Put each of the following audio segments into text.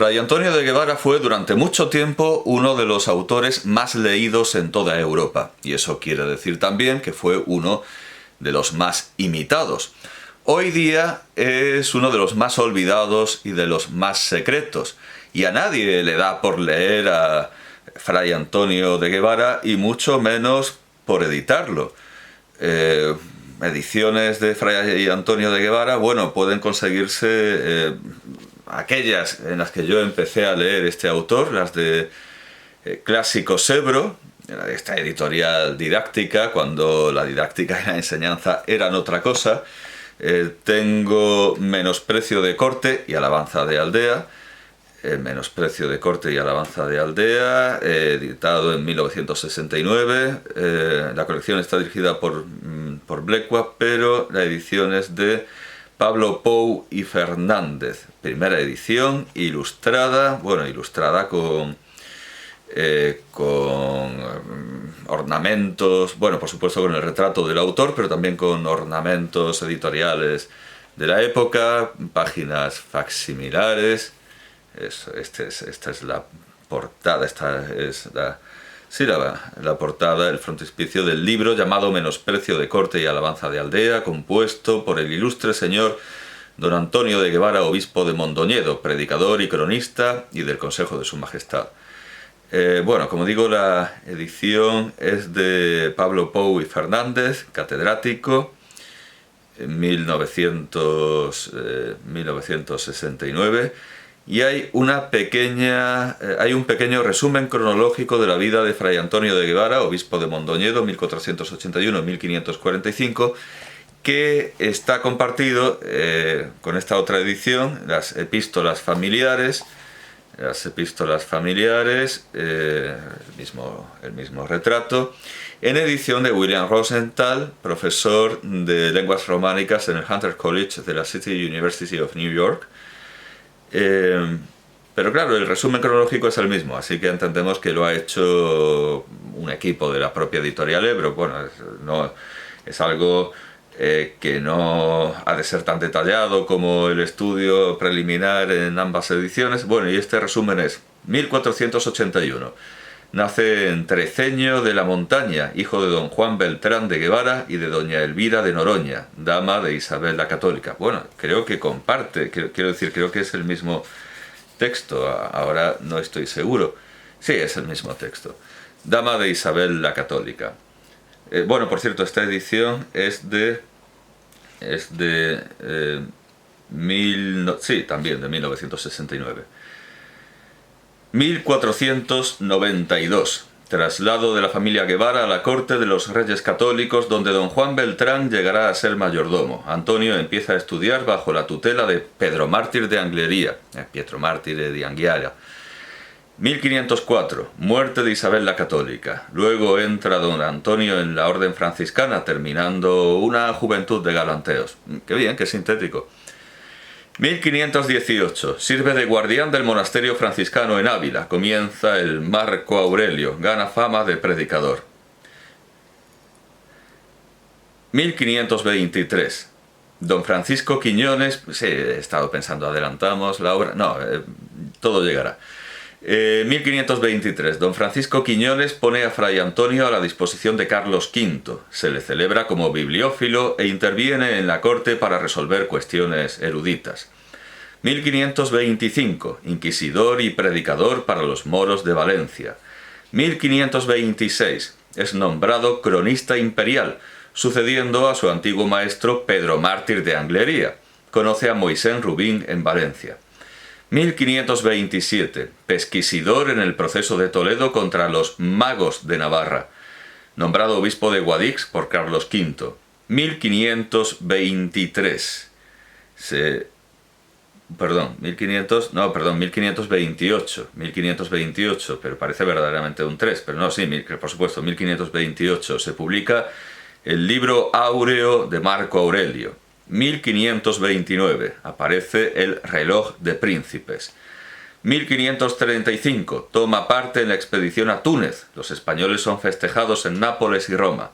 Fray Antonio de Guevara fue durante mucho tiempo uno de los autores más leídos en toda Europa, y eso quiere decir también que fue uno de los más imitados. Hoy día es uno de los más olvidados y de los más secretos, y a nadie le da por leer a Fray Antonio de Guevara, y mucho menos por editarlo. Ediciones de Fray Antonio de Guevara, bueno, pueden conseguirse aquellas en las que yo empecé a leer este autor, las de Clásico Sebro, esta editorial didáctica, cuando la didáctica y la enseñanza eran otra cosa. Tengo Menosprecio de corte y alabanza de aldea, Menosprecio de corte y alabanza de aldea, editado en 1969. La colección está dirigida por Blecua, pero la edición es de Pablo Pou y Fernández. Primera edición, ilustrada, bueno, ilustrada con ornamentos, bueno, por supuesto con el retrato del autor, pero también con ornamentos editoriales de la época, páginas facsimilares. Esta es la portada, la portada, el frontispicio del libro llamado Menosprecio de corte y alabanza de aldea, compuesto por el ilustre señor don Antonio de Guevara, obispo de Mondoñedo, predicador y cronista, y del Consejo de su Majestad. Bueno, como digo, la edición es de Pablo Pou y Fernández, catedrático, en 1969, y hay un pequeño resumen cronológico de la vida de Fray Antonio de Guevara, obispo de Mondoñedo, 1481-1545, que está compartido con esta otra edición, las epístolas familiares, el mismo retrato, en edición de William Rosenthal, profesor de lenguas románicas en el Hunter College de la City University of New York. Pero claro, el resumen cronológico es el mismo, así que entendemos que lo ha hecho un equipo de la propia editorial Ebro. Bueno, es algo que no ha de ser tan detallado como el estudio preliminar en ambas ediciones. Bueno, y este resumen es 1481. Nace en Treceño de la Montaña, hijo de don Juan Beltrán de Guevara y de doña Elvira de Noroña, dama de Isabel la Católica. Bueno, creo que comparte, creo que es el mismo texto, ahora no estoy seguro. Sí, es el mismo texto. Dama de Isabel la Católica. Bueno, por cierto, esta edición también de 1969. 1492. Traslado de la familia Guevara a la corte de los Reyes Católicos, donde don Juan Beltrán llegará a ser mayordomo. Antonio empieza a estudiar bajo la tutela de Pedro Mártir de Anglería, Pietro Mártir de Anghiera. 1504. Muerte de Isabel la Católica. Luego entra don Antonio en la orden franciscana, terminando una juventud de galanteos. Qué bien, qué sintético. 1518. Sirve de guardián del monasterio franciscano en Ávila. Comienza el Marco Aurelio. Gana fama de predicador. 1523. Don Francisco Quiñones... Sí, he estado pensando, adelantamos la obra... No, todo llegará. 1523. Don Francisco Quiñones pone a Fray Antonio a la disposición de Carlos V. Se le celebra como bibliófilo e interviene en la corte para resolver cuestiones eruditas. 1525. Inquisidor y predicador para los moros de Valencia. 1526. Es nombrado cronista imperial, sucediendo a su antiguo maestro Pedro Mártir de Anglería. Conoce a Moisés Rubín en Valencia. 1527. Pesquisidor en el proceso de Toledo contra los magos de Navarra. Nombrado obispo de Guadix por Carlos V. 1523. 1528, pero parece verdaderamente un 3, pero no, sí, por supuesto, 1528. Se publica el libro áureo de Marco Aurelio. 1529. Aparece el reloj de príncipes. 1535. Toma parte en la expedición a Túnez. Los españoles son festejados en Nápoles y Roma.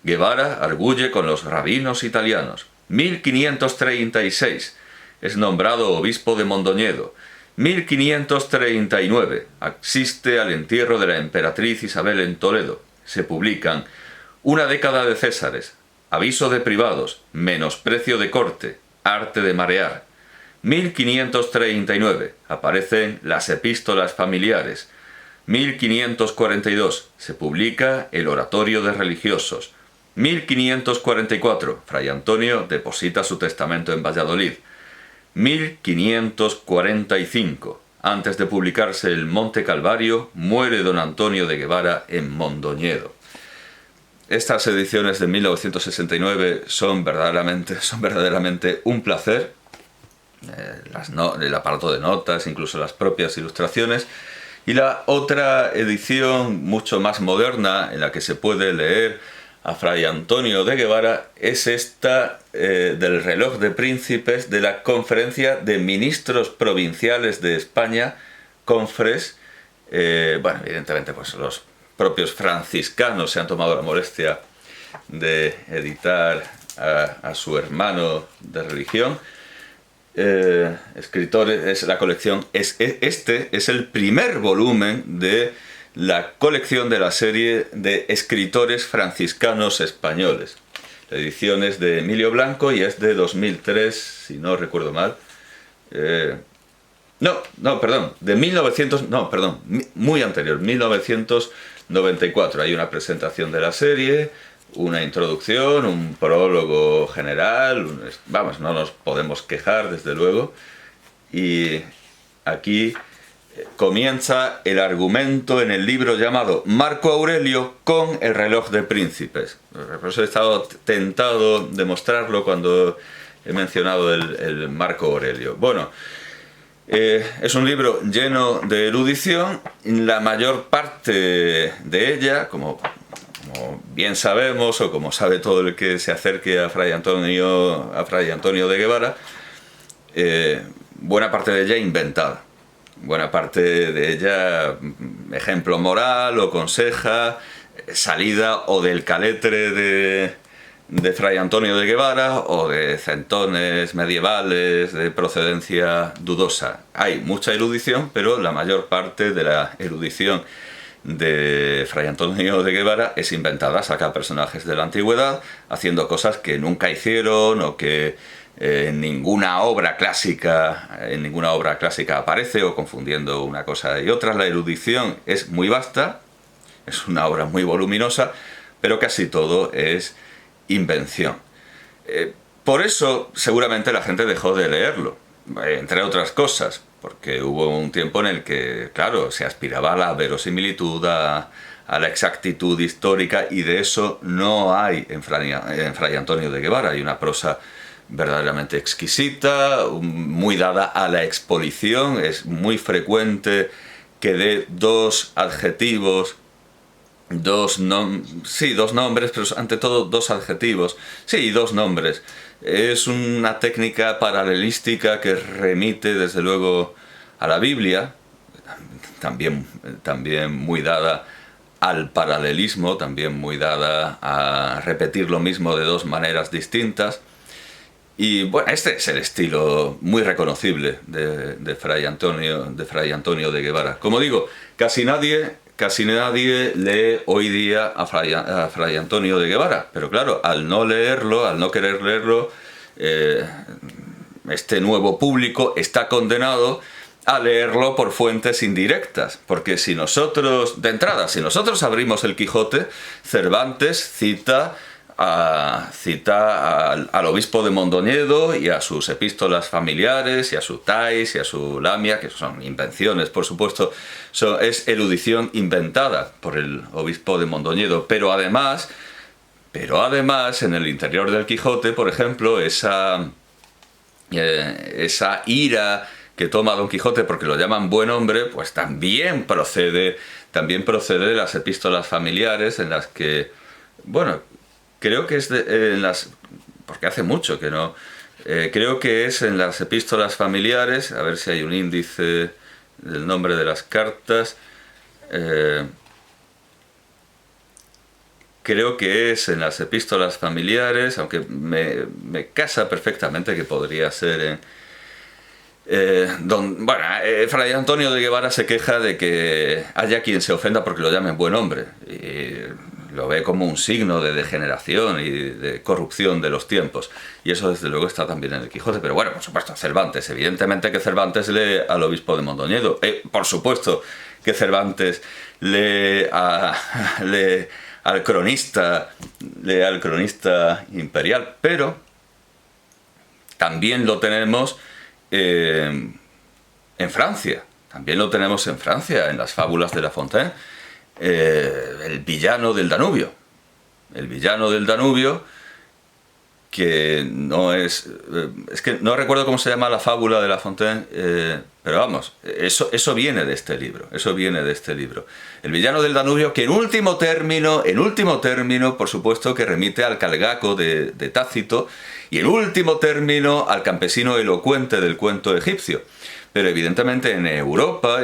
Guevara arguye con los rabinos italianos. 1536. Es nombrado obispo de Mondoñedo. 1539. Asiste al entierro de la emperatriz Isabel en Toledo. Se publican Una década de Césares, Aviso de privados, Menosprecio de corte, Arte de marear. 1539. Aparecen las epístolas familiares. 1542. Se publica el Oratorio de religiosos. 1544. Fray Antonio deposita su testamento en Valladolid. 1545. Antes de publicarse el Monte Calvario, muere don Antonio de Guevara en Mondoñedo. Estas ediciones de 1969 son verdaderamente un placer. El aparato de notas, incluso las propias ilustraciones. Y la otra edición, mucho más moderna, en la que se puede leer a Fray Antonio de Guevara, es esta del reloj de príncipes de la Conferencia de Ministros Provinciales de España, Confres. Bueno, evidentemente pues los propios franciscanos se han tomado la molestia de editar a su hermano de religión. Escritores, la colección este es el primer volumen de la colección de la serie de escritores franciscanos españoles. La edición es de Emilio Blanco y es de 2003, si no recuerdo mal. Muy anterior, 1994. Hay una presentación de la serie, una introducción, un prólogo general, vamos, no nos podemos quejar, desde luego. Y aquí comienza el argumento en el libro llamado Marco Aurelio con el reloj de príncipes. Por eso he estado tentado de mostrarlo cuando he mencionado el Marco Aurelio. Bueno, es un libro lleno de erudición. La mayor parte de ella, como bien sabemos, o como sabe todo el que se acerque a Fray Antonio de Guevara, buena parte de ella inventada. Buena parte de ella ejemplo moral o conseja, salida o del caletre de Fray Antonio de Guevara o de centones medievales de procedencia dudosa. Hay mucha erudición, pero la mayor parte de la erudición de Fray Antonio de Guevara es inventada, saca personajes de la antigüedad haciendo cosas que nunca hicieron o que en ninguna obra clásica aparece, o confundiendo una cosa y otra. La erudición es muy vasta, es una obra muy voluminosa, pero casi todo es invención. Por eso seguramente la gente dejó de leerlo, entre otras cosas, porque hubo un tiempo en el que, claro, se aspiraba a la verosimilitud, a la exactitud histórica, y de eso no hay en Fray Antonio de Guevara. Hay una prosa verdaderamente exquisita, muy dada a la expolición. Es muy frecuente que dé dos adjetivos, dos nombres, pero ante todo dos adjetivos, dos nombres. Es una técnica paralelística que remite desde luego a la Biblia, también muy dada al paralelismo, también muy dada a repetir lo mismo de dos maneras distintas. Y bueno, este es el estilo muy reconocible de Fray Antonio de Guevara. Como digo, casi nadie lee hoy día a Fray Antonio de Guevara, pero claro, al no querer leerlo, este nuevo público está condenado a leerlo por fuentes indirectas, porque si nosotros abrimos el Quijote, Cervantes cita al obispo de Mondoñedo y a sus epístolas familiares, y a su Tais y a su Lamia, que son invenciones, por supuesto. Es erudición inventada por el obispo de Mondoñedo, pero además en el interior del Quijote, por ejemplo, esa ira que toma Don Quijote porque lo llaman buen hombre, pues también procede de las epístolas familiares, en las que, bueno, creo que es porque hace mucho que no, creo que es en las epístolas familiares, a ver si hay un índice del nombre de las cartas, creo que es en las epístolas familiares, aunque me casa perfectamente que podría ser Fray Antonio de Guevara se queja de que haya quien se ofenda porque lo llamen buen hombre. Y lo ve como un signo de degeneración y de corrupción de los tiempos. Y eso desde luego está también en el Quijote. Pero bueno, por supuesto, Cervantes. Evidentemente que Cervantes lee al obispo de Mondoñedo. Por supuesto que Cervantes lee al cronista imperial. Pero también lo tenemos en Francia. También lo tenemos en Francia, en las fábulas de La Fontaine. El villano del Danubio. El villano del Danubio, que no es... es que no recuerdo cómo se llama la fábula de La Fontaine, pero vamos, eso viene de este libro. Eso viene de este libro. El villano del Danubio, que en último término, por supuesto, que remite al Calgaco de Tácito, y en último término al campesino elocuente del cuento egipcio. Pero evidentemente en Europa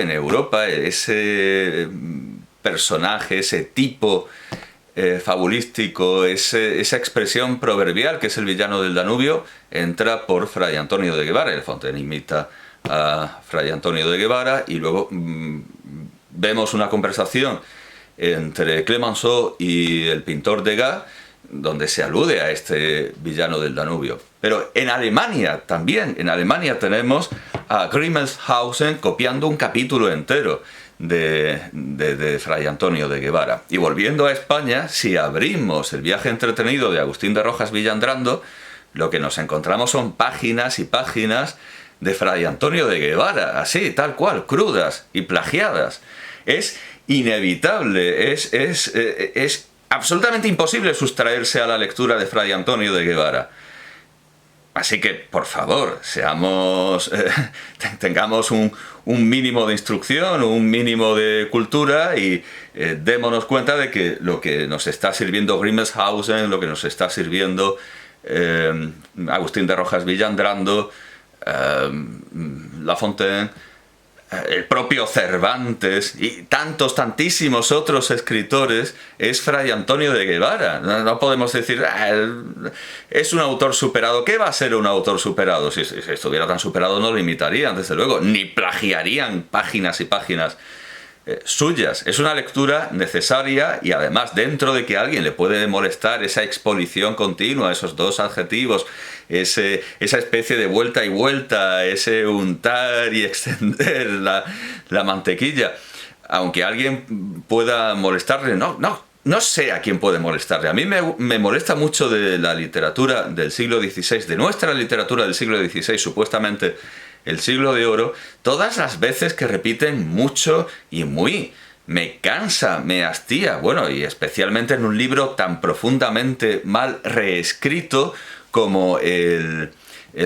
ese personaje, ese tipo fabulístico, esa expresión proverbial que es el villano del Danubio, entra por Fray Antonio de Guevara. El Fontaine imita a Fray Antonio de Guevara y luego vemos una conversación entre Clemenceau y el pintor Degas, donde se alude a este villano del Danubio. Pero en Alemania también, tenemos a Grimmelshausen copiando un capítulo entero de Fray Antonio de Guevara. Y volviendo a España, si abrimos el viaje entretenido de Agustín de Rojas Villandrando, lo que nos encontramos son páginas y páginas de Fray Antonio de Guevara, así, tal cual, crudas y plagiadas. Es inevitable, es absolutamente imposible sustraerse a la lectura de Fray Antonio de Guevara. Así que, por favor, tengamos un mínimo de instrucción, un mínimo de cultura y démonos cuenta de que lo que nos está sirviendo Grimmelshausen, lo que nos está sirviendo Agustín de Rojas Villandrando, La Fontaine, el propio Cervantes y tantísimos otros escritores, es Fray Antonio de Guevara. No podemos decir, es un autor superado. ¿Qué va a ser un autor superado? Si estuviera tan superado no lo imitarían, desde luego, ni plagiarían páginas y páginas suyas. Es una lectura necesaria y además, dentro de que a alguien le puede molestar esa exposición continua, esos dos adjetivos, esa especie de vuelta y vuelta, ese untar y extender la mantequilla, aunque a alguien pueda molestarle, no sé a quién puede molestarle. A mí me molesta mucho de la literatura del siglo XVI, de nuestra literatura del siglo XVI, supuestamente el siglo de oro, todas las veces que repiten mucho y muy. Me cansa, me hastía, bueno, y especialmente en un libro tan profundamente mal reescrito como el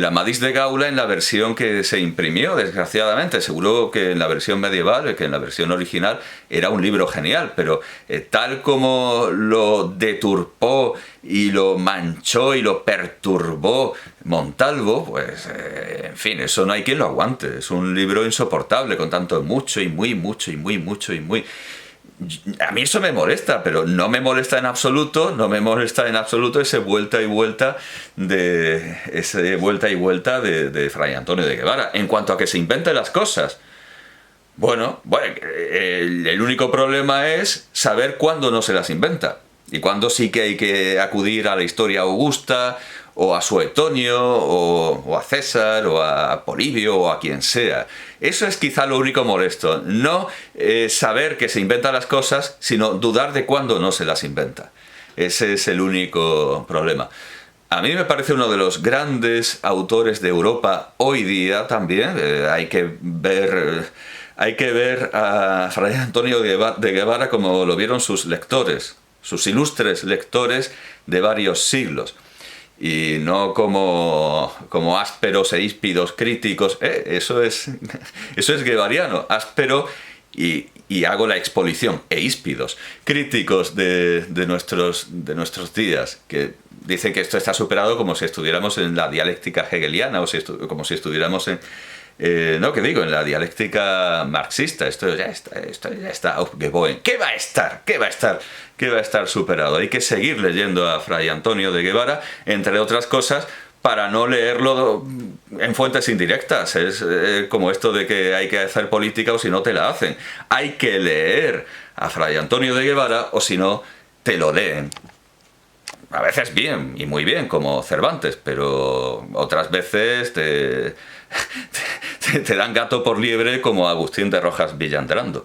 Amadís de Gaula en la versión que se imprimió, desgraciadamente. Seguro que en la versión medieval, que en la versión original, era un libro genial, pero tal como lo deturpó y lo manchó y lo perturbó Montalvo, pues, en fin, eso no hay quien lo aguante. Es un libro insoportable, con tanto mucho y muy, mucho y muy, mucho y muy... A mí eso me molesta, pero no me molesta en absoluto ese vuelta y vuelta de Fray Antonio de Guevara. En cuanto a que se inventen las cosas, bueno, el único problema es saber cuándo no se las inventa y cuándo sí que hay que acudir a la historia augusta o a Suetonio o a César o a Polibio o a quien sea. Eso es quizá lo único molesto, no saber que se inventan las cosas, sino dudar de cuándo no se las inventa. Ese es el único problema. A mí me parece uno de los grandes autores de Europa hoy día también. Hay que ver a Fray Antonio de Guevara como lo vieron sus lectores, sus ilustres lectores de varios siglos. Y no como ásperos e híspidos críticos. Eso es guevariano, áspero y hago la exposición, e híspidos críticos de nuestros días, que dicen que esto está superado como si estuviéramos en la dialéctica hegeliana o como si estuviéramos en la dialéctica marxista. Esto ya está aufgehoben. ¿Qué va a estar superado? Hay que seguir leyendo a Fray Antonio de Guevara, entre otras cosas, para no leerlo en fuentes indirectas. Es como esto de que hay que hacer política o si no te la hacen. Hay que leer a Fray Antonio de Guevara o si no te lo leen. A veces bien, y muy bien, como Cervantes, pero otras veces te dan gato por liebre como Agustín de Rojas Villandrando.